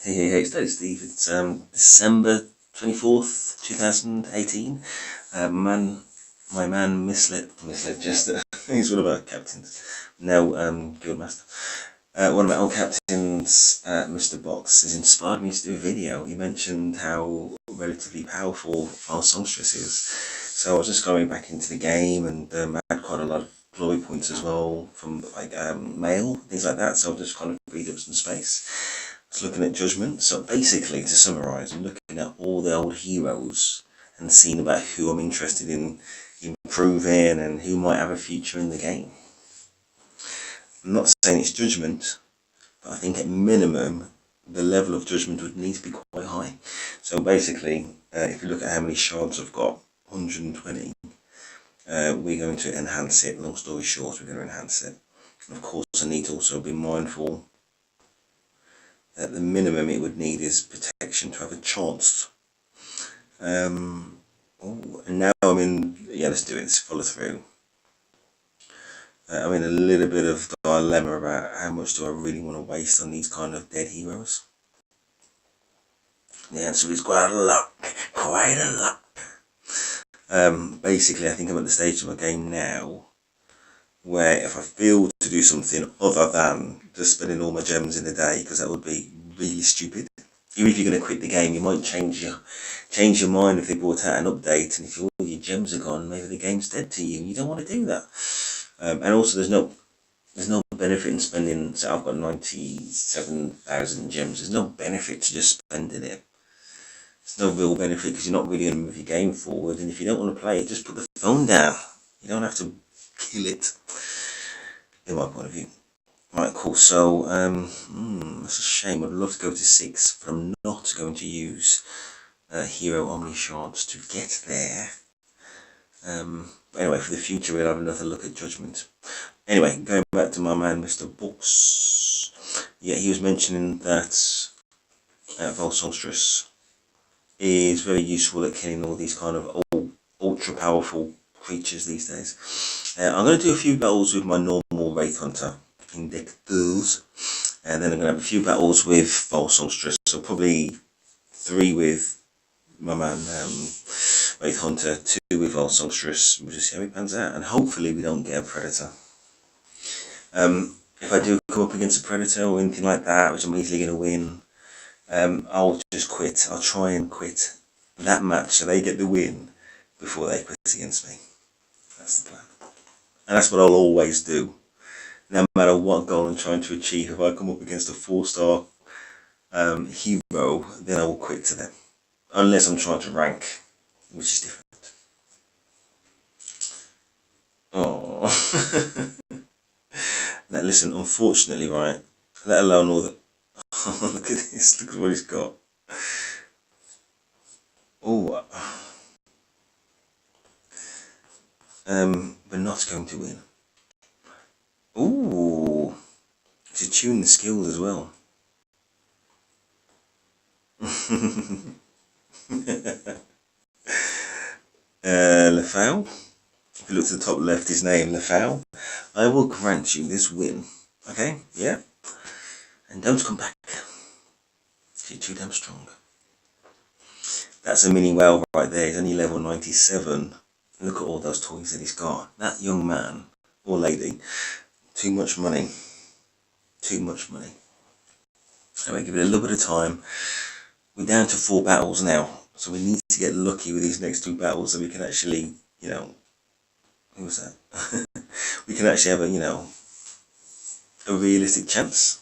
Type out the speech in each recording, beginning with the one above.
Hey, it's Daddy Steve. It's December 24th, 2018. My man, Mislet Jester, he's one of our captains, now Guildmaster. One of my old captains, Mr. Box, has inspired me to do a video. He mentioned how relatively powerful File Songstress is. So I was just going back into the game and I had quite a lot of glory points as well from like mail, things like that. So I just kind of freed up some space. I was looking at Judgment. So basically, to summarise, I'm looking at all the old heroes and seeing about who I'm interested in improving and who might have a future in the game. I'm not saying it's Judgment, but I think at minimum the level of Judgment would need to be quite high. So basically, if you look at how many shards I've got, 120, we're going to enhance it. Long story short, we're going to enhance it. And of course, I need to also be mindful that the minimum it would need is protection to have a chance. And now I'm in, let's do it, let's follow through. I'm in a little bit of dilemma about how much do I really want to waste on these kind of dead heroes. The answer is quite a lot, quite a lot. Basically, I think I'm at the stage of my game now where if I feel to do something other than just spending all my gems in a day, because that would be really stupid. Even if you're going to quit the game, you might change your mind if they brought out an update, and if all your gems are gone, maybe the game's dead to you. You don't want to do that. And also, there's no benefit in spending. So I've got 97,000 gems. There's no benefit to just spending it. There's no real benefit because you're not really going to move your game forward. And if you don't want to play it, just put the phone down. You don't have to kill it. In my point of view. Right, cool. So that's a shame. I'd love to go to 6, but I'm not going to use Hero Omni Shards to get there. But anyway, for the future, we'll have another look at Judgment. Anyway, going back to my man, Mr. Books. Yeah, he was mentioning that File Songstress is very useful at killing all these kind of ultra powerful creatures these days. I'm going to do a few battles with my normal Wraith Hunter in deck 2, and then I'm going to have a few battles with File Songstress. So probably 3 with my man Wraith Hunter, 2 with File Songstress. We'll just see how it pans out, and hopefully we don't get a Predator. If I do come up against a Predator or anything like that, which I'm easily going to win, I'll just quit. I'll try and quit that match so they get the win before they quit against me. That's the plan. And that's what I'll always do. No matter what goal I'm trying to achieve, if I come up against a 4-star hero, then I will quit to them. Unless I'm trying to rank, which is different. Oh. Now listen, unfortunately, right, let alone all the... Oh, look at this, look at what he's got. Oh. We're not going to win. Ooh. To tune the skills as well. Lefau. If you look to the top left, his name, Lefau. I will grant you this win. Okay? Yeah? And don't come back. You're too damn strong. That's a mini whale right there. He's only level 97. Look at all those toys that he's got. That young man or lady. Too much money. Too much money. Anyway, give it a little bit of time. We're down to 4 battles now. So we need to get lucky with these next 2 battles so we can actually, who was that? We can actually have a realistic chance.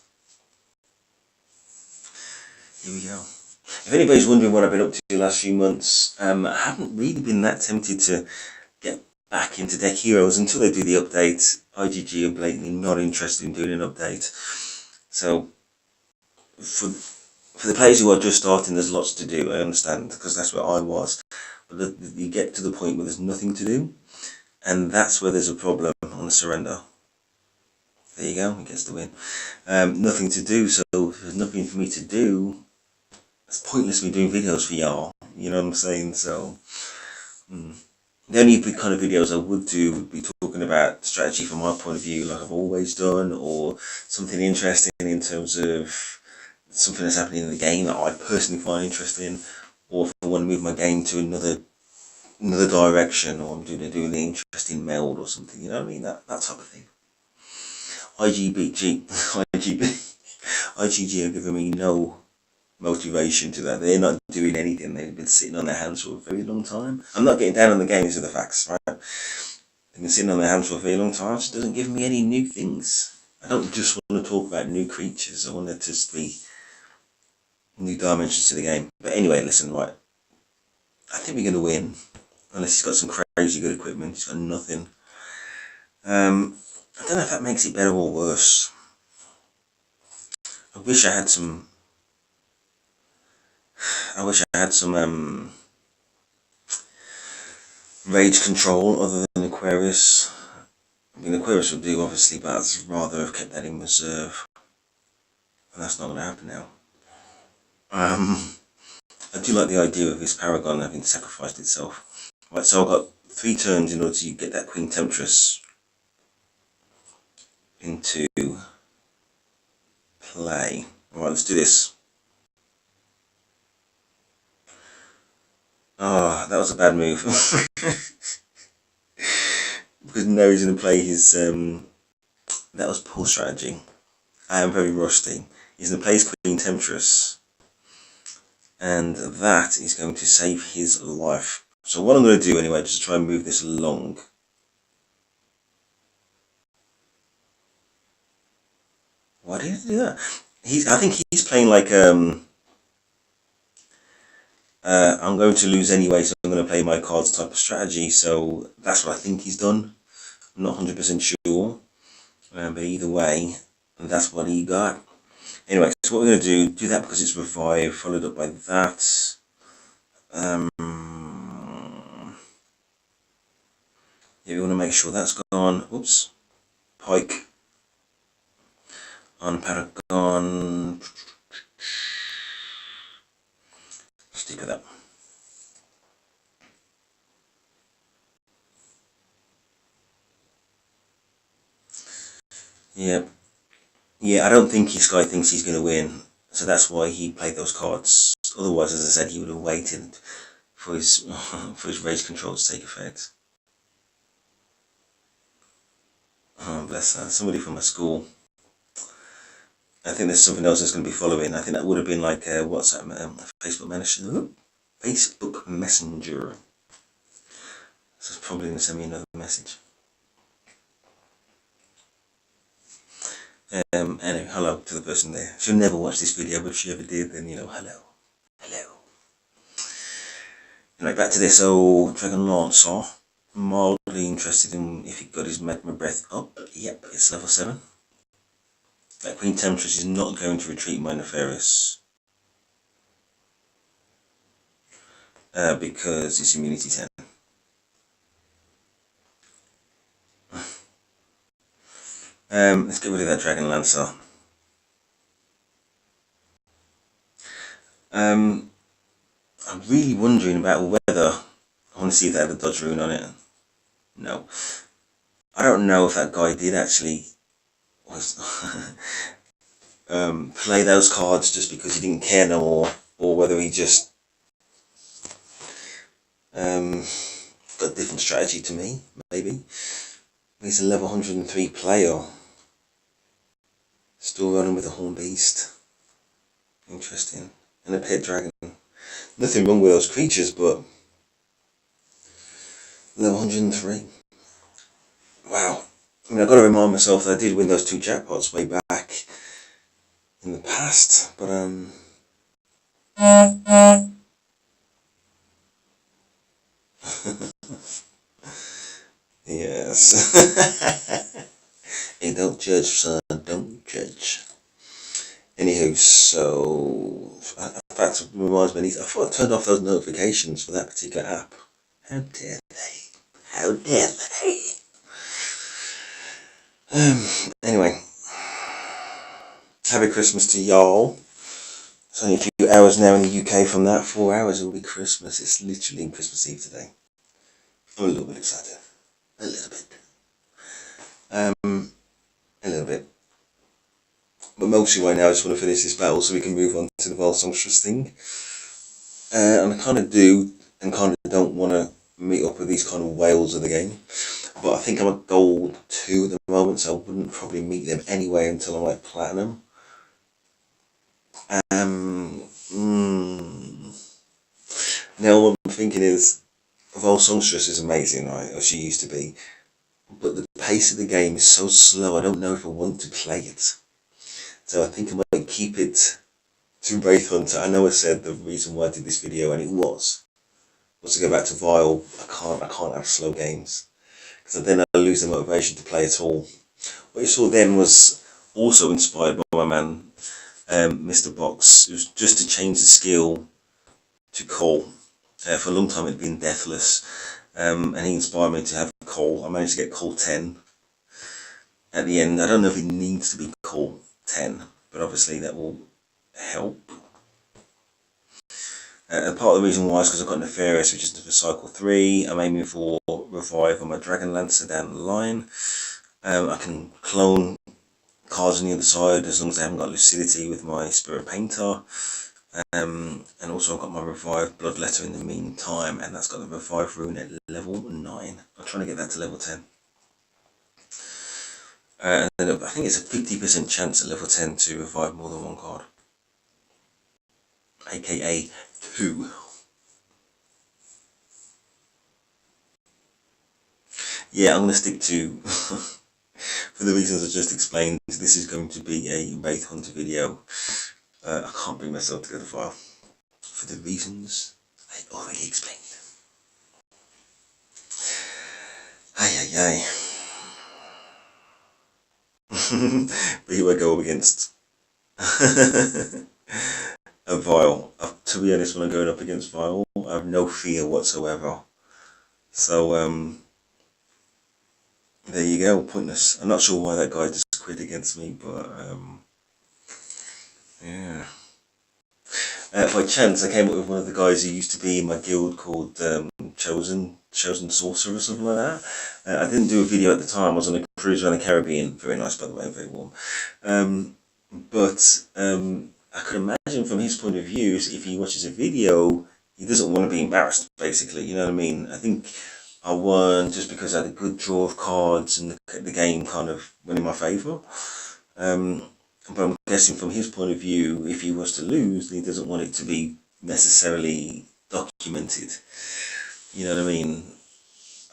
Here we go. If anybody's wondering what I've been up to the last few months, I haven't really been that tempted to get back into deck heroes until they do the update. IGG are blatantly not interested in doing an update. So, for the players who are just starting, there's lots to do, I understand, because that's where I was. But you get to the point where there's nothing to do, and that's where there's a problem on the surrender. There you go, he gets the win. Nothing to do, so if there's nothing for me to do, it's pointless me doing videos for y'all, you know what I'm saying? So, the only kind of videos I would do would be talking about strategy from my point of view, like I've always done, or something interesting in terms of something that's happening in the game that I personally find interesting, or if I want to move my game to another direction, or I'm doing an interesting meld or something, you know what I mean? That type of thing. IGG are giving me no motivation to that. They're not doing anything. They've been sitting on their hands for a very long time. I'm not getting down on the games with the facts, right? They've been sitting on their hands for a very long time, so it doesn't give me any new things. I don't just want to talk about new creatures. I want there to just be new dimensions to the game. But anyway, listen, right. I think we're going to win. Unless he's got some crazy good equipment. He's got nothing. I don't know if that makes it better or worse. I wish I had some rage control other than Aquarius. I mean, Aquarius would do, obviously, but I'd rather have kept that in reserve. And that's not going to happen now. I do like the idea of this Paragon having sacrificed itself. Right, so I've got 3 turns in order to get that Queen Temptress into play. Alright, let's do this. Oh, that was a bad move. Because now he's going to play his... that was poor strategy. I am very rusty. He's going to play his Queen Temptress. And that is going to save his life. So what I'm going to do anyway, just to try and move this along. Why did he do that? I think he's playing like I'm going to lose anyway, so I'm going to play my cards type of strategy. So that's what I think he's done. I'm not 100% sure, but either way, that's what he got. Anyway, so what we're going to do that because it's revive, followed up by that. Yeah, we want to make sure that's gone. Oops. Pike on Paragon. Stick with that. Yep. Yeah, I don't think this guy thinks he's going to win, so that's why he played those cards. Otherwise, as I said, he would have waited for his for his rage control to take effect. Oh, bless her. Somebody from my school. I think there's something else that's going to be following. I think that would have been like WhatsApp, Facebook Messenger. Facebook Messenger. So it's probably going to send me another message. Anyway, hello to the person there. She'll never watch this video, but if she ever did, then you know, hello. Anyway, back to this old Dragon Lancer. Mildly interested in if he got his Magma Breath up. Yep, it's level 7. That Queen Temptress is not going to retreat my Nefarious. Because it's immunity 10. Let's get rid of that Dragon Lancer. I'm really wondering about whether I want to see if they have a dodge rune on it. No. I don't know if that guy did actually play those cards just because he didn't care no more, or whether he just got a different strategy to me, maybe. He's a level 103 player. Still running with a Horn Beast. Interesting. And a Pet Dragon. Nothing wrong with those creatures, but level 103. Wow. I mean, I've got to remind myself that I did win those 2 jackpots way back in the past, but yes. Hey, don't judge, son. Don't judge. Anywho, so in fact, it reminds me. I thought I turned off those notifications for that particular app. How dare they? How dare they? Anyway, happy Christmas to y'all. It's only a few hours now in the UK from that. 4 hours it will be Christmas. It's literally Christmas Eve today. I'm a little bit excited. A little bit. But mostly right now I just want to finish this battle so we can move on to the Vile Songstress thing. And I kind of do and kind of don't want to meet up with these kind of whales of the game. But I think I'm at gold 2 at the moment, so I wouldn't probably meet them anyway until I'm like platinum. Now what I'm thinking is, Vile Songstress is amazing, right, or she used to be, but the pace of the game is so slow, I don't know if I want to play it. So I think I might keep it to Wraith Hunter. I know I said the reason why I did this video, and it was to go back to Vile. I can't have slow games, because then I lose the motivation to play at all. What you saw then was also inspired by my man, Mr. Box. It was just to change the skill to Call. For a long time it had been Deathless, and he inspired me to have Call. I managed to get Call 10 at the end. I don't know if it needs to be Call 10, but obviously that will help. Part of the reason why is because I've got Nefarious, which is for cycle 3. I'm aiming for Revive on my Dragon Lancer down the line. I can clone cards on the other side as long as I haven't got Lucidity with my Spirit Painter. And also I've got my Revive Bloodletter in the meantime, and that's got the Revive rune at level 9. I'm trying to get that to level 10. And then I think it's a 50% chance at level 10 to revive more than one card, aka 2. Yeah, I'm going to stick to, for the reasons I just explained, this is going to be a Wraith Hunter video. I can't bring myself to go to Vile, for the reasons I already explained. Aye. But here I go up against a Vile. To be honest, when I'm going up against Vile, I have no fear whatsoever. So, there you go, pointless. I'm not sure why that guy just quit against me, but, yeah. By chance, I came up with one of the guys who used to be in my guild called Chosen Sorcerer or something like that. I didn't do a video at the time. I was on a cruise around the Caribbean. Very nice, by the way, very warm. But I could imagine from his point of view, if he watches a video, he doesn't want to be embarrassed, basically. You know what I mean? I think I won just because I had a good draw of cards and the game kind of went in my favour. But I'm guessing from his point of view, if he was to lose, he doesn't want it to be necessarily documented. You know what I mean?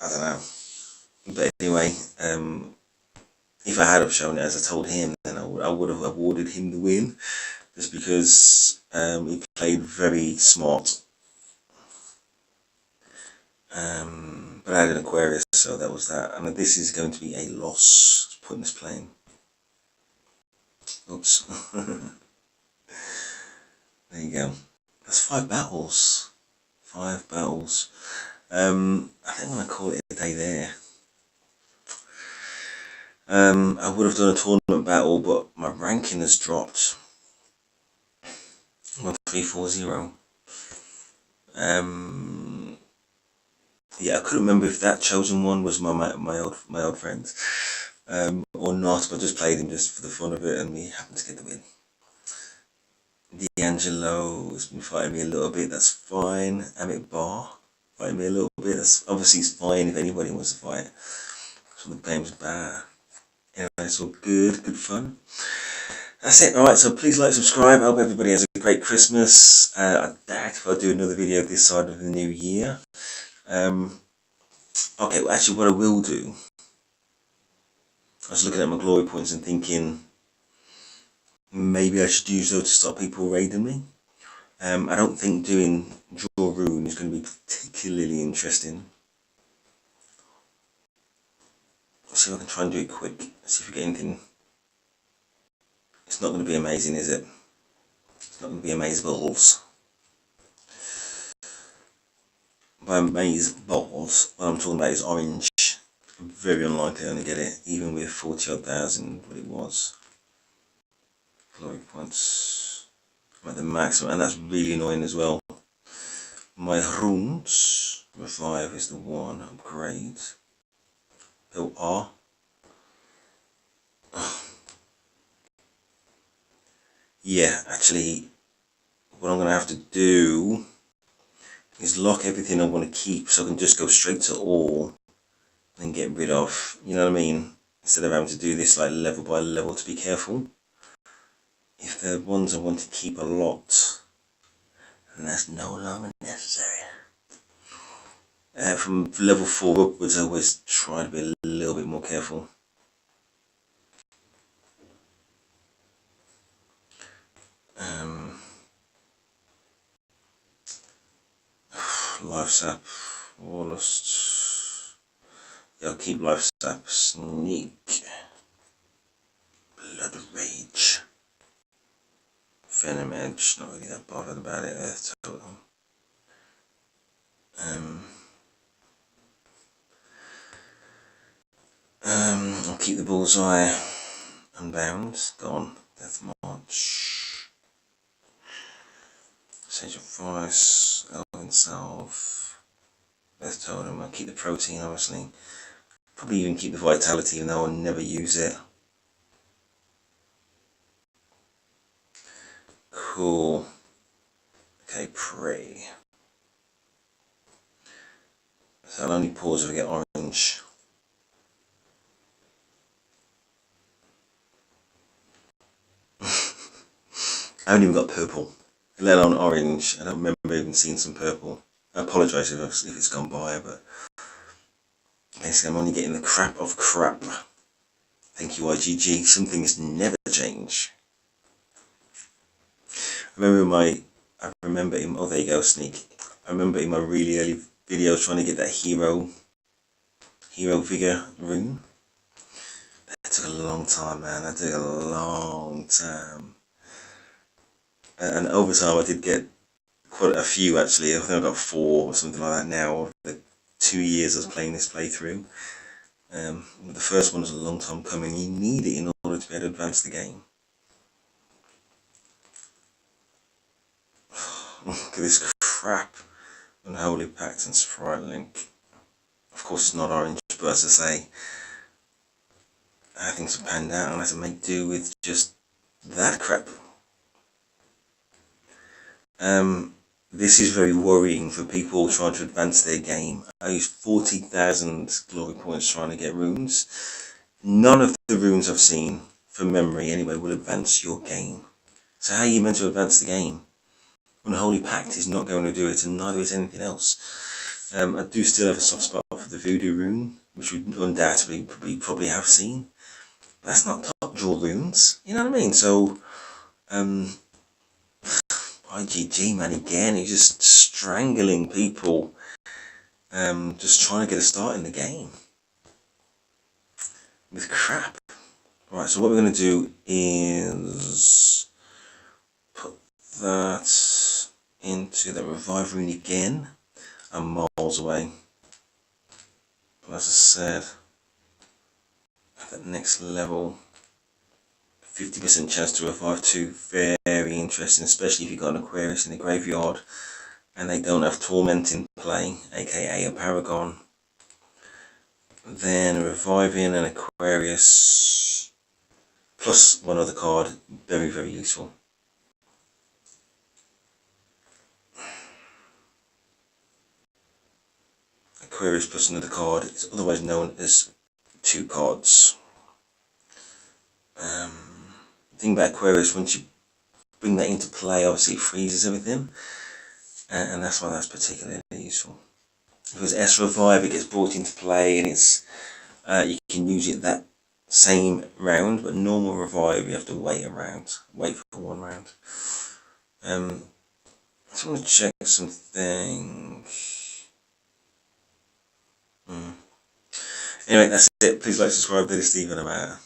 I don't know. But anyway, if I had have shown it as I told him, then I would have awarded him the win, just because he played very smart. But I had an Aquarius, so that was that. And this is going to be a loss. Pointless playing. Oops. There you go. That's 5 battles. 5 battles. I think I'm going to call it a day there. I would have done a tournament battle, but my ranking has dropped. 1340. Yeah, I couldn't remember if that chosen one was my old friend, or not. But I just played him just for the fun of it, and we happened to get the win. D'Angelo has been fighting me a little bit. That's fine. Amit Bar fighting me a little bit. That's obviously fine if anybody wants to fight. So the game's bad. Anyway, it's all good fun. That's it. Alright, so please like, subscribe. I hope everybody has a great Christmas. I doubt if I'll do another video this side of the new year. Okay, well, actually what I will do, I was looking at my glory points and thinking maybe I should use those to stop people raiding me. I don't think doing draw rune is going to be particularly interesting. Let's see if I can try and do it quick. See if we get anything. It's not going to be amazing, is it? It's not going to be amazeballs. By amazeballs, what I'm talking about is orange. Very unlikely I'm going to get it, even with 40,000 what it was. Glory points. I'm at the maximum, and that's really annoying as well. My runes, revive is the one, upgrade. Build R. yeah, actually, what I'm going to have to do is lock everything I want to keep so I can just go straight to all and get rid of, you know what I mean? Instead of having to do this like level by level, to be careful. If the ones I want to keep a lot, and that's no longer necessary. From level 4 upwards, I always try to be a little bit more careful. Life sap, Warlust. Yeah, I'll keep life sap, sneak, blood rage, venom edge. Not really that bothered about it. Earth totem. I'll keep the bullseye. Unbound, gone. Death march. Sage of Voice, Elven Salve, Death Totem. I'll keep the protein, obviously. Probably even keep the vitality, even though I'll never use it. Cool. Okay, pray. So I'll only pause if I get orange. I haven't even got purple, let alone orange. I don't remember even seeing some purple. I apologise if it's gone by, but basically I'm only getting the crap of crap. Thank you, IGG. Some things never change. I remember in, oh there you go, Sneak. I remember in my really early videos trying to get that hero figure rune. That took a long time, man. That took a long time. And over time I did get quite a few actually. I think I got 4 or something like that now over the 2 years I was playing this playthrough. The first one was a long time coming. You need it in order to be able to advance the game. Look at this crap. Unholy Pact and Sprite Link. Of course it's not orange, but as I say, things have panned out and I have to make do with just that crap. This is very worrying for people trying to advance their game. I used 40,000 glory points trying to get runes. None of the runes I've seen, from memory anyway, will advance your game. So how are you meant to advance the game? Unholy Pact is not going to do it, and neither is anything else. I do still have a soft spot for the Voodoo rune, which we undoubtedly probably have seen. But that's not top draw runes, you know what I mean? So, IGG, man, again, he's just strangling people, just trying to get a start in the game with crap. Right, so what we're going to do is put that into the revive rune again. I'm miles away, but as I said, at that next level, 50% chance to revive 2, very interesting, especially if you've got an Aquarius in the graveyard and they don't have Torment in play, aka a Paragon. Then reviving an Aquarius plus one other card, very, very useful. Aquarius plus another card is otherwise known as 2 cards. The thing about Aquarius, once you bring that into play, obviously it freezes everything, and that's why that's particularly useful. Because S Revive, it gets brought into play and it's you can use it that same round, but normal Revive you have to wait for 1 round. I just want to check something. Anyway, that's it. Please like, subscribe to this, Stephen. I'm out.